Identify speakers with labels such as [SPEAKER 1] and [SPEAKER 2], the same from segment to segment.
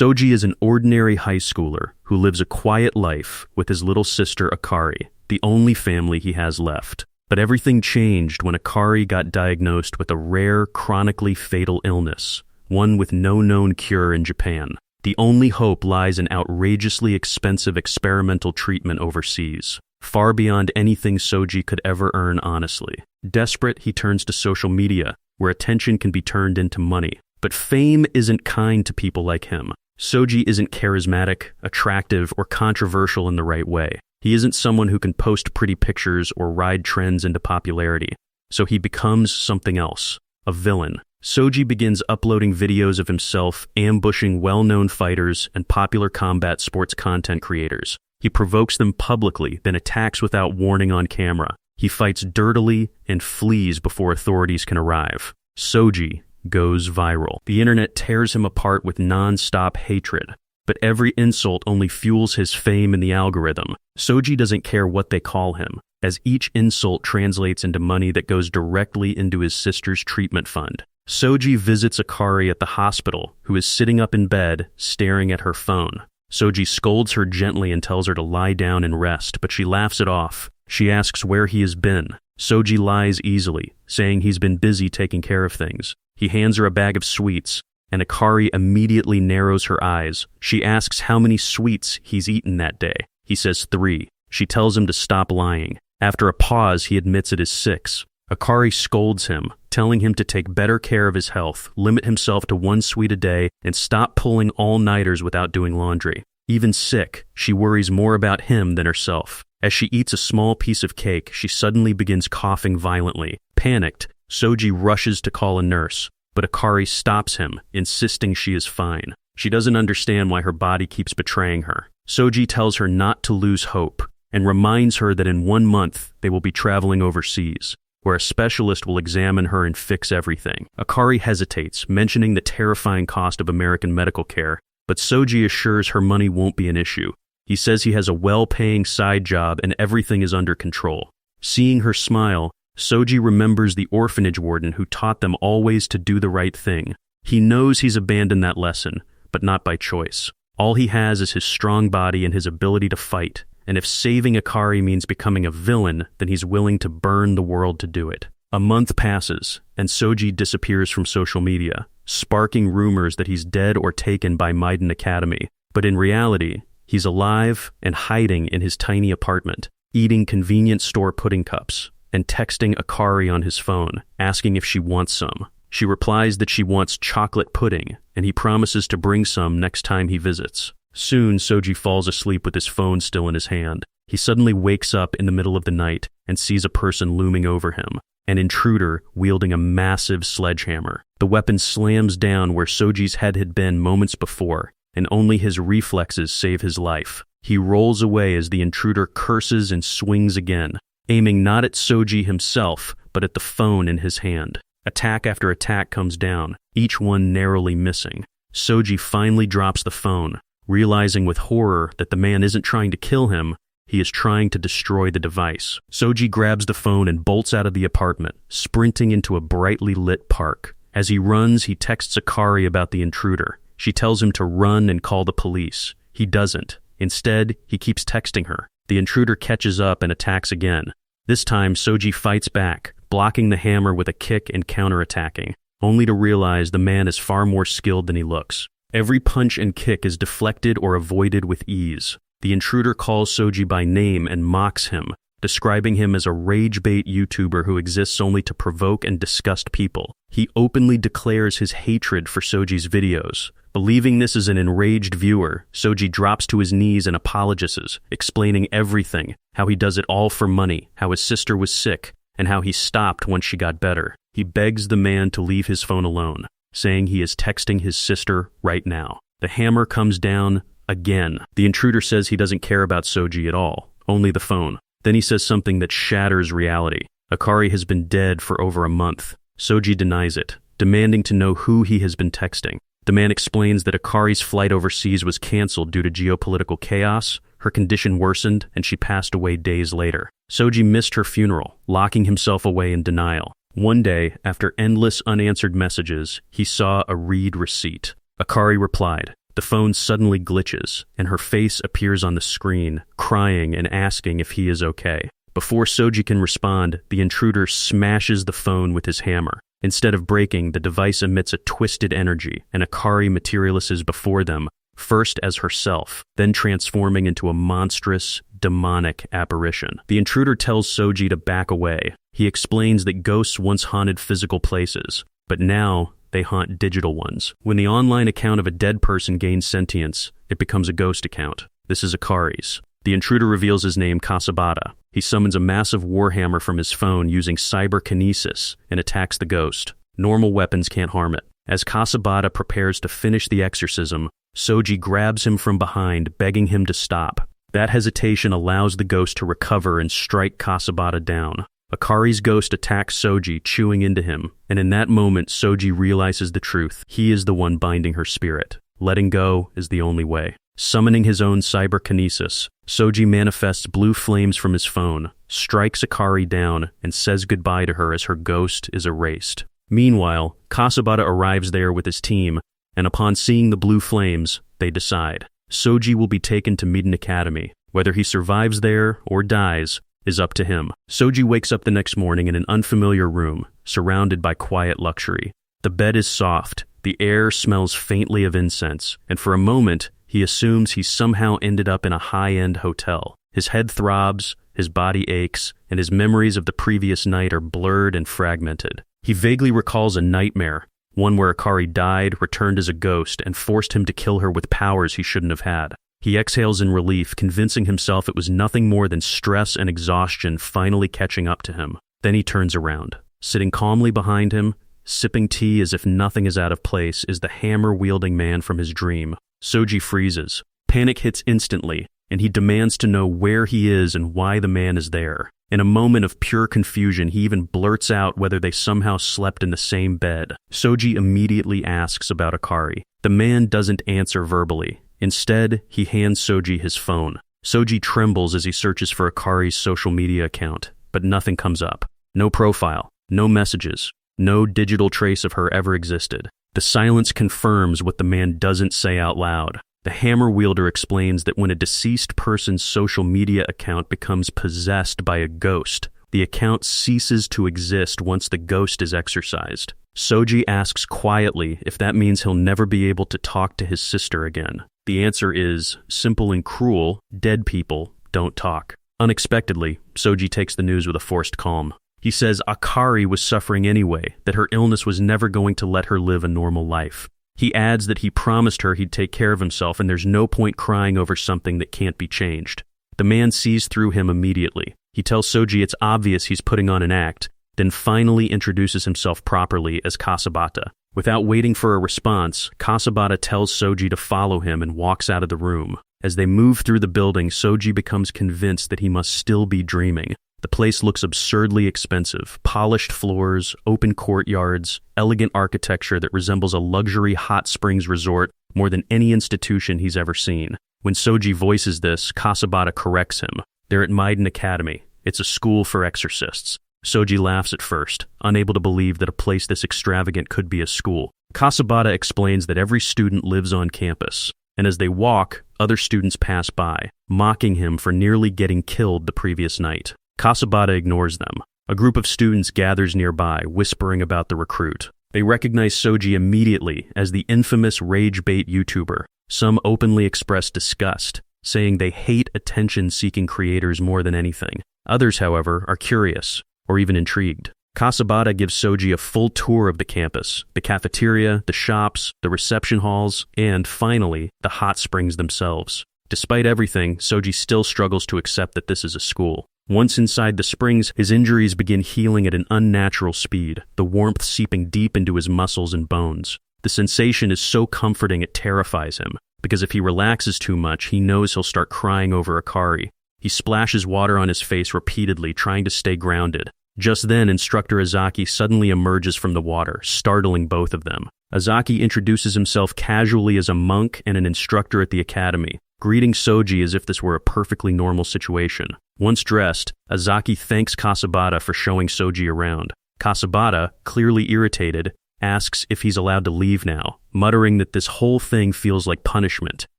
[SPEAKER 1] Soji is an ordinary high schooler who lives a quiet life with his little sister Akari, the only family he has left. But everything changed when Akari got diagnosed with a rare, chronically fatal illness, one with no known cure in Japan. The only hope lies in outrageously expensive experimental treatment overseas, far beyond anything Soji could ever earn honestly. Desperate, he turns to social media, where attention can be turned into money. But fame isn't kind to people like him. Soji isn't charismatic, attractive, or controversial in the right way. He isn't someone who can post pretty pictures or ride trends into popularity. So he becomes something else, a villain. Soji begins uploading videos of himself ambushing well-known fighters and popular combat sports content creators. He provokes them publicly, then attacks without warning on camera. He fights dirtily and flees before authorities can arrive. Soji goes viral. The internet tears him apart with non-stop hatred. But every insult only fuels his fame in the algorithm. Soji doesn't care what they call him, as each insult translates into money that goes directly into his sister's treatment fund. Soji visits Akari at the hospital, who is sitting up in bed, staring at her phone. Soji scolds her gently and tells her to lie down and rest, but she laughs it off. She asks where he has been. Soji lies easily, saying he's been busy taking care of things. He hands her a bag of sweets, and Akari immediately narrows her eyes. She asks how many sweets he's eaten that day. He says 3. She tells him to stop lying. After a pause, he admits it is 6. Akari scolds him, telling him to take better care of his health, limit himself to 1 sweet a day, and stop pulling all-nighters without doing laundry. Even sick, she worries more about him than herself. As she eats a small piece of cake, she suddenly begins coughing violently. Panicked, Soji rushes to call a nurse, but Akari stops him, insisting she is fine. She doesn't understand why her body keeps betraying her. Soji tells her not to lose hope, and reminds her that in 1 month they will be traveling overseas, where a specialist will examine her and fix everything. Akari hesitates, mentioning the terrifying cost of American medical care, but Soji assures her money won't be an issue. He says he has a well-paying side job and everything is under control. Seeing her smile, Soji remembers the orphanage warden who taught them always to do the right thing. He knows he's abandoned that lesson, but not by choice. All he has is his strong body and his ability to fight, and if saving Akari means becoming a villain, then he's willing to burn the world to do it. A month passes, and Soji disappears from social media, sparking rumors that he's dead or taken by Maiden Academy. But in reality, he's alive and hiding in his tiny apartment, eating convenience store pudding cups, and texting Akari on his phone, asking if she wants some. She replies that she wants chocolate pudding, and he promises to bring some next time he visits. Soon, Soji falls asleep with his phone still in his hand. He suddenly wakes up in the middle of the night and sees a person looming over him, an intruder wielding a massive sledgehammer. The weapon slams down where Soji's head had been moments before, and only his reflexes save his life. He rolls away as the intruder curses and swings again, aiming not at Soji himself, but at the phone in his hand. Attack after attack comes down, each one narrowly missing. Soji finally drops the phone, realizing with horror that the man isn't trying to kill him, he is trying to destroy the device. Soji grabs the phone and bolts out of the apartment, sprinting into a brightly lit park. As he runs, he texts Akari about the intruder. She tells him to run and call the police. He doesn't. Instead, he keeps texting her. The intruder catches up and attacks again. This time, Soji fights back, blocking the hammer with a kick and counterattacking, only to realize the man is far more skilled than he looks. Every punch and kick is deflected or avoided with ease. The intruder calls Soji by name and mocks him, describing him as a rage-bait YouTuber who exists only to provoke and disgust people. He openly declares his hatred for Soji's videos. Believing this is an enraged viewer, Soji drops to his knees and apologizes, explaining everything, how he does it all for money, how his sister was sick, and how he stopped once she got better. He begs the man to leave his phone alone, saying he is texting his sister right now. The hammer comes down again. The intruder says he doesn't care about Soji at all, only the phone. Then he says something that shatters reality. Akari has been dead for over a month. Soji denies it, demanding to know who he has been texting. The man explains that Akari's flight overseas was canceled due to geopolitical chaos, her condition worsened, and she passed away days later. Soji missed her funeral, locking himself away in denial. One day, after endless unanswered messages, he saw a read receipt. Akari replied, The phone suddenly glitches, and her face appears on the screen, crying and asking if he is okay. Before Soji can respond, the intruder smashes the phone with his hammer. Instead of breaking, the device emits a twisted energy, and Akari materializes before them, first as herself, then transforming into a monstrous, demonic apparition. The intruder tells Soji to back away. He explains that ghosts once haunted physical places, but now they haunt digital ones. When the online account of a dead person gains sentience, it becomes a ghost account. This is Akari's. The intruder reveals his name, Kasabata. He summons a massive warhammer from his phone using cyberkinesis and attacks the ghost. Normal weapons can't harm it. As Kasabata prepares to finish the exorcism, Soji grabs him from behind, begging him to stop. That hesitation allows the ghost to recover and strike Kasabata down. Akari's ghost attacks Soji, chewing into him, and in that moment Soji realizes the truth. He is the one binding her spirit. Letting go is the only way. Summoning his own cyberkinesis, Soji manifests blue flames from his phone, strikes Akari down, and says goodbye to her as her ghost is erased. Meanwhile, Kasabata arrives there with his team, and upon seeing the blue flames, they decide. Soji will be taken to Maiden Academy. Whether he survives there or dies is up to him. Soji wakes up the next morning in an unfamiliar room, surrounded by quiet luxury. The bed is soft, the air smells faintly of incense, and for a moment, he assumes he somehow ended up in a high-end hotel. His head throbs, his body aches, and his memories of the previous night are blurred and fragmented. He vaguely recalls a nightmare, one where Akari died, returned as a ghost, and forced him to kill her with powers he shouldn't have had. He exhales in relief, convincing himself it was nothing more than stress and exhaustion finally catching up to him. Then he turns around. Sitting calmly behind him, sipping tea as if nothing is out of place, is the hammer-wielding man from his dream. Soji freezes. Panic hits instantly, and he demands to know where he is and why the man is there. In a moment of pure confusion, he even blurts out whether they somehow slept in the same bed. Soji immediately asks about Akari. The man doesn't answer verbally. Instead, he hands Soji his phone. Soji trembles as he searches for Akari's social media account, but nothing comes up. No profile, no messages, no digital trace of her ever existed. The silence confirms what the man doesn't say out loud. The hammer wielder explains that when a deceased person's social media account becomes possessed by a ghost, the account ceases to exist once the ghost is exorcised. Soji asks quietly if that means he'll never be able to talk to his sister again. The answer is simple and cruel: dead people don't talk. Unexpectedly, Soji takes the news with a forced calm. He says Akari was suffering anyway, that her illness was never going to let her live a normal life. He adds that he promised her he'd take care of himself and there's no point crying over something that can't be changed. The man sees through him immediately. He tells Soji it's obvious he's putting on an act, then finally introduces himself properly as Kasabata. Without waiting for a response, Kasabata tells Soji to follow him and walks out of the room. As they move through the building, Soji becomes convinced that he must still be dreaming. The place looks absurdly expensive. Polished floors, open courtyards, elegant architecture that resembles a luxury hot springs resort more than any institution he's ever seen. When Soji voices this, Kasabata corrects him. They're at Maiden Academy. It's a school for exorcists. Soji laughs at first, unable to believe that a place this extravagant could be a school. Kasabata explains that every student lives on campus, and as they walk, other students pass by, mocking him for nearly getting killed the previous night. Kasabata ignores them. A group of students gathers nearby, whispering about the recruit. They recognize Soji immediately as the infamous rage-bait YouTuber. Some openly express disgust, saying they hate attention-seeking creators more than anything. Others, however, are curious, or even intrigued. Kasabata gives Soji a full tour of the campus, the cafeteria, the shops, the reception halls, and, finally, the hot springs themselves. Despite everything, Soji still struggles to accept that this is a school. Once inside the springs, his injuries begin healing at an unnatural speed, the warmth seeping deep into his muscles and bones. The sensation is so comforting it terrifies him, because if he relaxes too much, he knows he'll start crying over Akari. He splashes water on his face repeatedly, trying to stay grounded. Just then, Instructor Azaki suddenly emerges from the water, startling both of them. Azaki introduces himself casually as a monk and an instructor at the academy, greeting Soji as if this were a perfectly normal situation. Once dressed, Azaki thanks Kasabata for showing Soji around. Kasabata, clearly irritated, asks if he's allowed to leave now, muttering that this whole thing feels like punishment,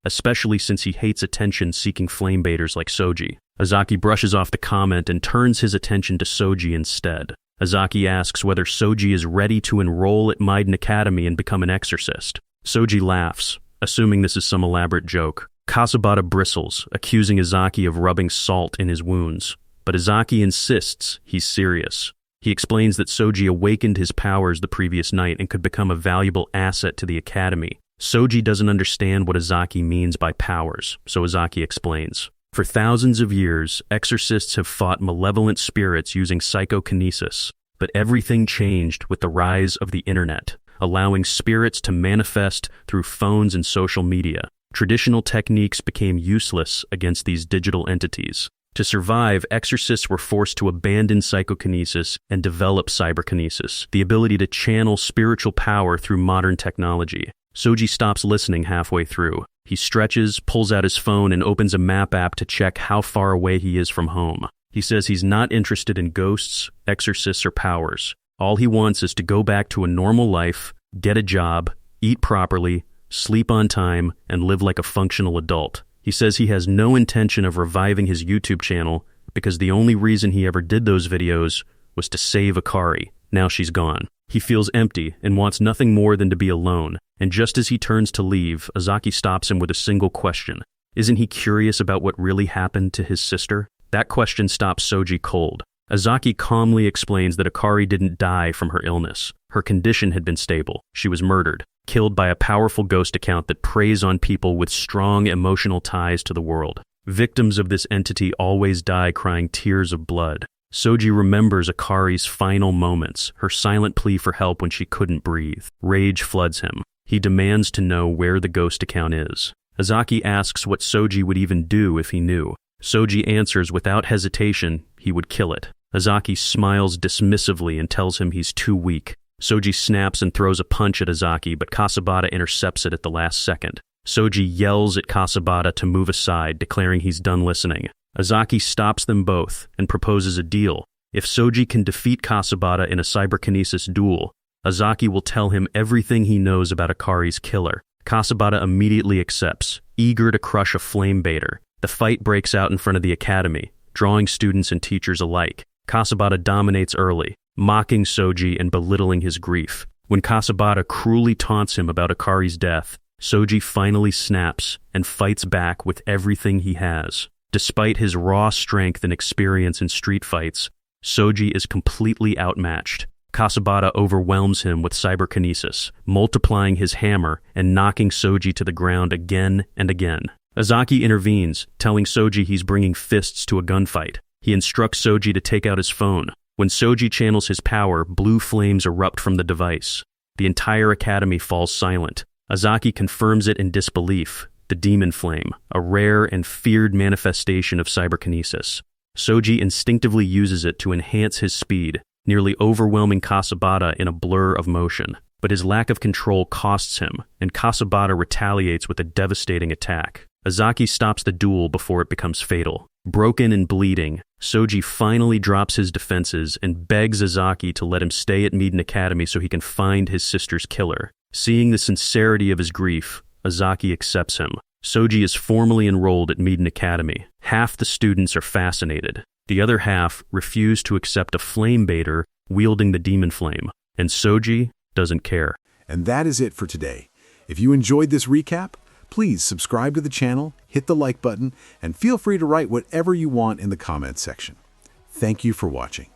[SPEAKER 1] especially since he hates attention-seeking flame baiters like Soji. Azaki brushes off the comment and turns his attention to Soji instead. Azaki asks whether Soji is ready to enroll at Maiden Academy and become an exorcist. Soji laughs, assuming this is some elaborate joke. Kasabata bristles, accusing Azaki of rubbing salt in his wounds. But Azaki insists he's serious. He explains that Soji awakened his powers the previous night and could become a valuable asset to the academy. Soji doesn't understand what Azaki means by powers, so Azaki explains. For thousands of years, exorcists have fought malevolent spirits using cyberkinesis, but everything changed with the rise of the internet, allowing spirits to manifest through phones and social media. Traditional techniques became useless against these digital entities. To survive, exorcists were forced to abandon psychokinesis and develop cyberkinesis, the ability to channel spiritual power through modern technology. Soji stops listening halfway through. He stretches, pulls out his phone, and opens a map app to check how far away he is from home. He says he's not interested in ghosts, exorcists, or powers. All he wants is to go back to a normal life, get a job, eat properly, sleep on time, and live like a functional adult. He says he has no intention of reviving his YouTube channel because the only reason he ever did those videos was to save Akari. Now she's gone. He feels empty and wants nothing more than to be alone, and just as he turns to leave, Azaki stops him with a single question. Isn't he curious about what really happened to his sister? That question stops Soji cold. Azaki calmly explains that Akari didn't die from her illness. Her condition had been stable. She was murdered, killed by a powerful ghost account that preys on people with strong emotional ties to the world. Victims of this entity always die crying tears of blood. Soji remembers Akari's final moments, her silent plea for help when she couldn't breathe. Rage floods him. He demands to know where the ghost account is. Azaki asks what Soji would even do if he knew. Soji answers without hesitation he would kill it. Azaki smiles dismissively and tells him he's too weak. Soji snaps and throws a punch at Azaki, but Kasabata intercepts it at the last second. Soji yells at Kasabata to move aside, declaring he's done listening. Azaki stops them both and proposes a deal. If Soji can defeat Kasabata in a cyberkinesis duel, Azaki will tell him everything he knows about Akari's killer. Kasabata immediately accepts, eager to crush a flame baiter. The fight breaks out in front of the academy, drawing students and teachers alike. Kasabata dominates early, mocking Soji and belittling his grief. When Kasabata cruelly taunts him about Akari's death, Soji finally snaps and fights back with everything he has. Despite his raw strength and experience in street fights, Soji is completely outmatched. Kasabata overwhelms him with cyberkinesis, multiplying his hammer and knocking Soji to the ground again and again. Azaki intervenes, telling Soji he's bringing fists to a gunfight. He instructs Soji to take out his phone. When Soji channels his power, blue flames erupt from the device. The entire academy falls silent. Azaki confirms it in disbelief. The demon flame, a rare and feared manifestation of cyberkinesis. Soji instinctively uses it to enhance his speed, nearly overwhelming Kasabata in a blur of motion. But his lack of control costs him, and Kasabata retaliates with a devastating attack. Azaki stops the duel before it becomes fatal. Broken and bleeding, Soji finally drops his defenses and begs Azaki to let him stay at Maiden Academy so he can find his sister's killer. Seeing the sincerity of his grief, Azaki accepts him. Soji is formally enrolled at Maiden Academy. Half the students are fascinated. The other half refuse to accept a flame baiter wielding the demon flame. And Soji doesn't care.
[SPEAKER 2] And that is it for today. If you enjoyed this recap, please subscribe to the channel, hit the like button, and feel free to write whatever you want in the comments section. Thank you for watching.